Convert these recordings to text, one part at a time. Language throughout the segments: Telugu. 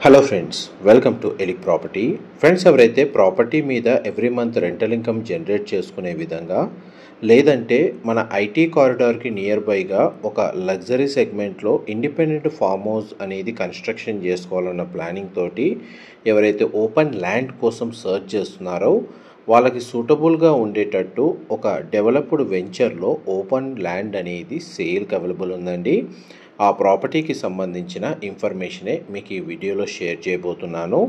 Hello friends, welcome to Elick property. Friends, ఎవరైతే ప్రాపర్టీ మీద every month rental income generate చేసుకునే విధంగా లేదంటే మన ఐటీ కారిడార్కి నియర్ బైగా ఒక లగ్జరీ సెగ్మెంట్లో ఇండిపెండెంట్ ఫామ్ హౌస్ అనేది కన్స్ట్రక్షన్ చేసుకోవాలన్న ప్లానింగ్ తోటి ఎవరైతే ఓపెన్ ల్యాండ్ కోసం సర్చ్ చేస్తున్నారో వాళ్ళకి సూటబుల్గా ఉండేటట్టు ఒక డెవలప్డ్ వెంచర్లో ఓపెన్ ల్యాండ్ అనేది సేల్కి అవైలబుల్ ఉందండి. ఆ ప్రాపర్టీకి సంబంధించిన ఇన్ఫర్మేషనే మీకు ఈ వీడియోలో షేర్ చేయబోతున్నాను.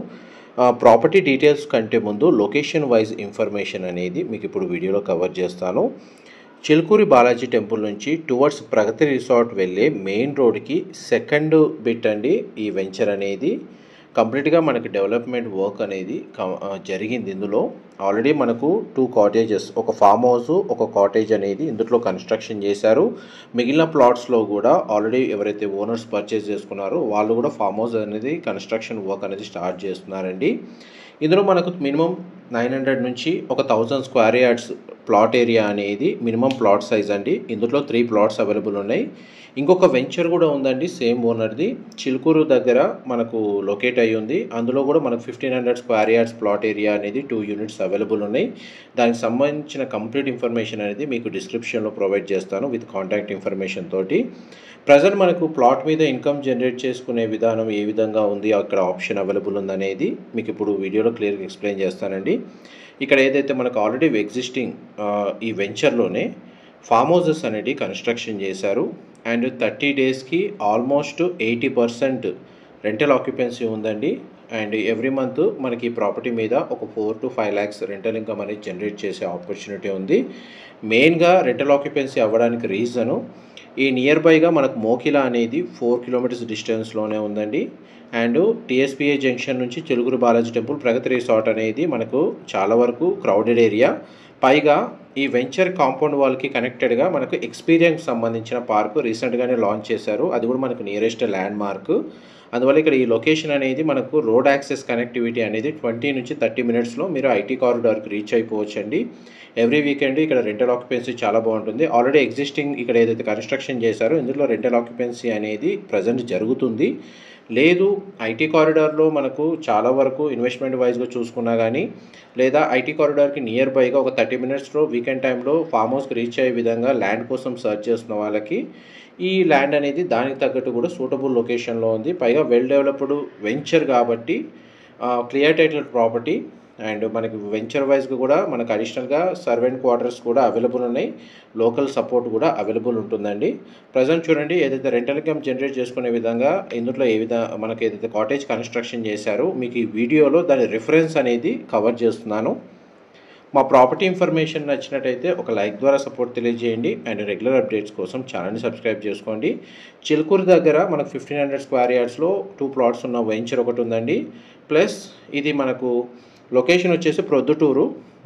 ప్రాపర్టీ డీటెయిల్స్ కంటే ముందు లొకేషన్ వైజ్ ఇన్ఫర్మేషన్ అనేది మీకు ఇప్పుడు వీడియోలో కవర్ చేస్తాను. చిలుకూరి బాలాజీ టెంపుల్ నుంచి టువర్డ్స్ ప్రగతి రిసార్ట్ వెళ్ళే మెయిన్ రోడ్కి సెకండ్ బిట్ అండి ఈ వెంచర్ అనేది. కంప్లీట్గా మనకి డెవలప్మెంట్ వర్క్ అనేది జరిగింది. ఇందులో ఆల్రెడీ మనకు 2 కాటేజెస్, ఒక ఫామ్ హౌస్, ఒక కాటేజ్ అనేది ఇందులో కన్స్ట్రక్షన్ చేశారు. మిగిలిన ప్లాట్స్లో కూడా ఆల్రెడీ ఎవరైతే ఓనర్స్ పర్చేస్ చేసుకున్నారో వాళ్ళు కూడా ఫామ్ హౌస్ అనేది కన్స్ట్రక్షన్ వర్క్ అనేది స్టార్ట్ చేస్తున్నారండి. ఇందులో మనకు మినిమం 900 నుంచి ఒక 1000 స్క్వేర్ యార్డ్స్ ప్లాట్ ఏరియా అనేది మినిమం ప్లాట్ సైజ్ అండి. ఇందులో 3 ప్లాట్స్ అవైలబుల్ ఉన్నాయి. ఇంకొక వెంచర్ కూడా ఉందండి సేమ్ ఓనర్ది, చిలుకూరు దగ్గర మనకు లొకేట్ అయ్యి ఉంది. అందులో కూడా మనకు 1500 స్క్వేర్ యార్డ్స్ ప్లాట్ ఏరియా అనేది 2 యూనిట్స్ అవైలబుల్ ఉన్నాయి. దానికి సంబంధించిన కంప్లీట్ ఇన్ఫర్మేషన్ అనేది మీకు డిస్క్రిప్షన్లో ప్రొవైడ్ చేస్తాను విత్ కాంటాక్ట్ ఇన్ఫర్మేషన్ తోటి. ప్రజెంట్ మనకు ప్లాట్ మీద ఇన్కమ్ జనరేట్ చేసుకునే విధానం ఏ విధంగా ఉంది, అక్కడ ఆప్షన్ అవైలబుల్ ఉందనేది మీకు ఇప్పుడు వీడియోలో క్లియర్గా ఎక్స్ప్లెయిన్ చేస్తానండి. ఇక్కడ ఏదైతే మనకు ఆల్రెడీ ఎగ్జిస్టింగ్ ఈ వెంచర్లోనే ఫామ్ హౌసెస్ అనేది కన్స్ట్రక్షన్ చేశారు. అండ్ 30 డేస్కి ఆల్మోస్ట్ 80% రెంటల్ ఆక్యుపెన్సీ ఉందండి. అండ్ ఎవ్రీ మంత్ మనకి ఈ ప్రాపర్టీ మీద ఒక 4 to 5 lakhs రెంటల్ ఇన్కమ్ అనేది జనరేట్ చేసే ఆపర్చునిటీ ఉంది. మెయిన్గా రెంటల్ ఆక్యుపెన్సీ అవ్వడానికి రీజను ఈ నియర్ బైగా మనకు మోకిలా అనేది 4 kilometers డిస్టెన్స్లోనే ఉందండి. అండ్ టీఎస్పీఏ జంక్షన్ నుంచి చిలుకూరు బాలాజీ టెంపుల్ ప్రగతి రిసార్ట్ అనేది మనకు చాలా వరకు క్రౌడెడ్ ఏరియా. పైగా ఈ వెంచర్ కాంపౌండ్ వాల్కి కనెక్టెడ్గా మనకు ఎక్స్పీరియన్స్ సంబంధించిన పార్కు రీసెంట్గానే లాంచ్ చేశారు. అది కూడా మనకు నియరెస్ట్ ల్యాండ్ మార్క్. అందువల్ల ఇక్కడ ఈ లొకేషన్ అనేది మనకు రోడ్ యాక్సెస్ కనెక్టివిటీ అనేది 20 నుంచి 30 minutesలో మీరు ఐటీ కారిడార్కి రీచ్ అయిపోవచ్చండి. ఎవ్రీ వీకెండ్ ఇక్కడ రెంటల్ ఆక్యుపెన్సీ చాలా బాగుంటుంది. ఆల్రెడీ ఎగ్జిస్టింగ్ ఇక్కడ ఏదైతే కన్స్ట్రక్షన్ చేశారో ఇందులో రెంటల్ ఆక్యుపెన్సీ అనేది ప్రజెంట్ జరుగుతుంది. లేదు ఐటీ కారిడార్లో మనకు చాలా వరకు ఇన్వెస్ట్మెంట్ వైజ్గా చూసుకున్నా కానీ, లేదా ఐటీ కారిడార్కి నియర్ బైగా ఒక 30 minutesలో వీకెండ్ టైంలో ఫామ్ హౌస్కి రీచ్ అయ్యే విధంగా ల్యాండ్ కోసం సర్చ్ చేస్తున్న వాళ్ళకి ఈ ల్యాండ్ అనేది దానికి తగ్గట్టు కూడా సూటబుల్ లొకేషన్లో ఉంది. పైగా వెల్ డెవలప్డ్ వెంచర్ కాబట్టి క్లియర్ టైటిల్ ప్రాపర్టీ. అండ్ మనకి వెంచర్ వైజ్గా కూడా మనకు అడిషనల్గా సర్వెంట్ క్వార్టర్స్ కూడా అవైలబుల్ ఉన్నాయి. లోకల్ సపోర్ట్ కూడా అవైలబుల్ ఉంటుందండి. ప్రజెంట్ చూడండి ఏదైతే రెంటల్ ఇన్కమ్ జనరేట్ చేసుకునే విధంగా ఇందులో మనకి ఏదైతే కాటేజ్ కన్స్ట్రక్షన్ చేశారో మీకు ఈ వీడియోలో దాని రిఫరెన్స్ అనేది కవర్ చేస్తున్నాను. మా ప్రాపర్టీ ఇన్ఫర్మేషన్ నచ్చినట్టయితే ఒక లైక్ ద్వారా సపోర్ట్ తెలియజేయండి. అండ్ రెగ్యులర్ అప్డేట్స్ కోసం ఛానల్ని సబ్స్క్రైబ్ చేసుకోండి. చిలుకూరు దగ్గర మనకు 1500 స్క్వేర్ యార్డ్స్లో 2 plots ఉన్న వెంచర్ ఒకటి ఉందండి. ప్లస్ ఇది మనకు లొకేషన్ వచ్చేసి ప్రొద్దుటూరు,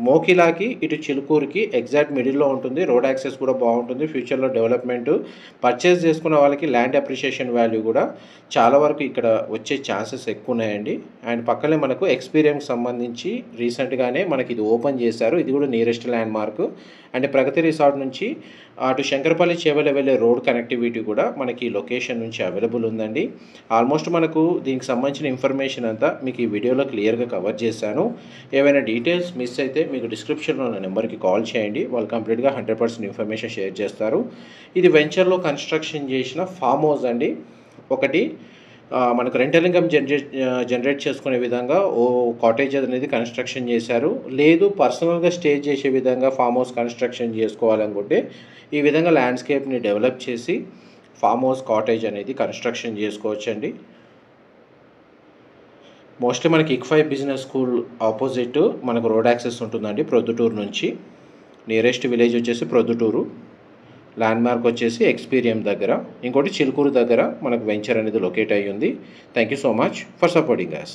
మోకిలాకి ఇటు చిలుకూరుకి ఎగ్జాక్ట్ మిడిల్లో ఉంటుంది. రోడ్ యాక్సెస్ కూడా బాగుంటుంది. ఫ్యూచర్లో డెవలప్మెంట్ పర్చేస్ చేసుకున్న వాళ్ళకి ల్యాండ్ అప్రిషియేషన్ వాల్యూ కూడా చాలా వరకు ఇక్కడ వచ్చే ఛాన్సెస్ ఎక్కువ ఉన్నాయండి. అండ్ పక్కనే మనకు ఎక్స్పీరియన్స్ సంబంధించి రీసెంట్గానే మనకి ఇది ఓపెన్ చేశారు. ఇది కూడా nearest landmark. And Pragathi resort నుంచి అటు శంకరపల్లి చేవెళ్ళ వెళ్ళే రోడ్ కనెక్టివిటీ కూడా మనకి లొకేషన్ నుంచి అవైలబుల్ ఉందండి. ఆల్మోస్ట్ మనకు దీనికి సంబంధించిన ఇన్ఫర్మేషన్ అంతా మీకు ఈ వీడియోలో క్లియర్గా కవర్ చేశాను. ఏవైనా డీటెయిల్స్ మిస్ అయితే మీకు డిస్క్రిప్షన్లో ఉన్న నెంబర్కి కాల్ చేయండి. వాళ్ళు కంప్లీట్గా 100% ఇన్ఫర్మేషన్ షేర్ చేస్తారు. ఇది వెంచర్లో కన్స్ట్రక్షన్ చేసిన ఫామ్ హౌస్ అండి. ఒకటి మనకు రెంటల్ ఇన్కమ్ జనరేట్ చేసుకునే విధంగా ఓ కాటేజ్ అనేది కన్స్ట్రక్షన్ చేశారు. లేదు పర్సనల్గా స్టే చేసే విధంగా ఫామ్ హౌస్ కన్స్ట్రక్షన్ చేసుకోవాలనుకుంటే ఈ విధంగా ల్యాండ్స్కేప్ని డెవలప్ చేసి ఫామ్ హౌస్ కాటేజ్ అనేది కన్స్ట్రక్షన్ చేసుకోవచ్చండి. మోస్ట్లీ మనకి ICFI బిజినెస్ స్కూల్ ఆపోజిట్ మనకు రోడ్ యాక్సెస్ ఉంటుందండి. ప్రొద్దుటూరు నుంచి నియరెస్ట్ విలేజ్ వచ్చేసి ప్రొద్దుటూరు, ల్యాండ్ మార్క్ వచ్చేసి ఎక్స్పీరియం దగ్గర, ఇంకోటి చిలుకూరు దగ్గర మనకు వెంచర్ అనేది లొకేట్ అయ్యి ఉంది. Thank you so much for supporting us.